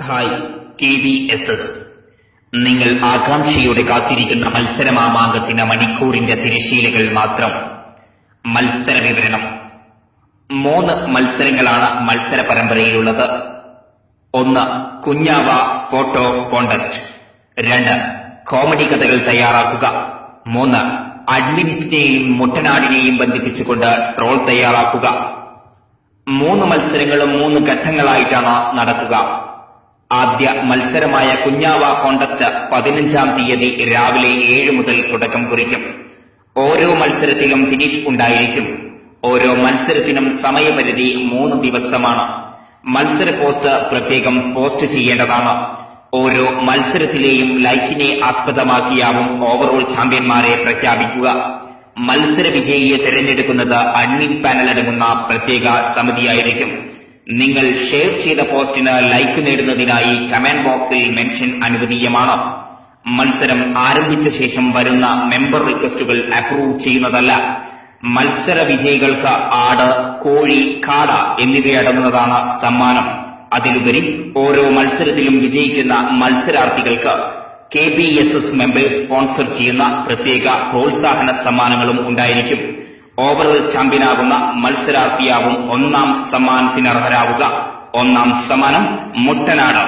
Hi KBSS. നിങ്ങൾ ആകാംക്ഷയോടെ കാത്തിരിക്കുന്ന മത്സരമാമാങ്കത്തിന് മണിക്കൂറിന്റെ തിരശ്ശീലകൾ മാത്രം. മത്സര വിവരണം: 3 മത്സരങ്ങളാണ് മത്സര പരമ്പരയിലുള്ളത്. 1. കുഞ്ഞാവ ഫോട്ടോ കോണ്ടസ്റ്റ്. 2. കോമഡി കഥകൾ തയ്യാറാക്കുക. 3. അഡ്മിൻസിനെയും മുട്ടനാടിനെയും ബന്ധിപ്പിച്ചുകൊണ്ട് ട്രോൾ തയ്യാറാക്കുക. 3 മത്സരങ്ങളും 3 ഘട്ടങ്ങളായിട്ടാണ് നടക്കുക. ആദ്യ മത്സരമായ കുഞ്ഞാവ കോണ്ടസ്റ്റ് 15-ാം തീയതി രാവിലെ 7 മുതൽ തുടക്കം കുറിക്കും. ഓരോ മത്സരത്തിലും ഫിനിഷ് ഉണ്ടായിരിക്കും. ഓരോ മത്സരത്തിനും സമയപരിധി 3 ദിവസമാണ്. മത്സര പോസ്റ്റ് പ്രത്യേകം പോസ്റ്റ് ചെയ്യേണ്ടതാണ്. ഓരോ മത്സരത്തിലെയും ലൈക്കിനെ ആസ്പദമാക്കിയാവും ഓവറോൾ ചാമ്പ്യന്മാരെ പ്രഖ്യാപിക്കുക. മത്സര വിജയിയെ തെരഞ്ഞെടുക്കുന്നത് അഡ്മിൻ പാനൽ അടങ്ങുന്ന പ്രത്യേക സമിതിയായിരിക്കും. നിങ്ങൾ ഷെയർ ചെയ്ത പോസ്റ്റിന് ലൈക്ക് നേടുന്നതിനായി കമന്റ് ബോക്സിൽ മെൻഷൻ അനുവദീയമാണ്. മത്സരം ആരംഭിച്ച ശേഷം വരുന്ന മെമ്പർ റിക്വസ്റ്റുകൾ അപ്രൂവ് ചെയ്യുന്നതല്ല. മത്സര വിജയികൾക്ക് ആട്, കോഴി, കാട എന്നിവയടങ്ങുന്നതാണ് സമ്മാനം. അതിലുപരി ഓരോ മത്സരത്തിലും വിജയിക്കുന്ന മത്സരാർത്ഥികൾക്ക് KBSS മെമ്പേഴ്സ് സ്പോൺസർ ചെയ്യുന്ന പ്രത്യേക പ്രോത്സാഹന സമ്മാനങ്ങളും ഉണ്ടായിരിക്കും. ഓവറോൾ ചാമ്പ്യനാകുന്ന മത്സരാർത്ഥിയാവും 1-ാം സമ്മാനത്തിനർഹരാവുക. 1-ാം സമ്മാനം മുട്ടനാട്.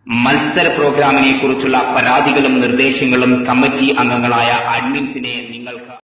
മത്സര പ്രോഗ്രാമിനെ കുറിച്ചുള്ള പരാതികളും നിർദ്ദേശങ്ങളും കമ്മിറ്റി അംഗങ്ങളായ അഡ്മിൻസിനെ നിങ്ങൾക്ക്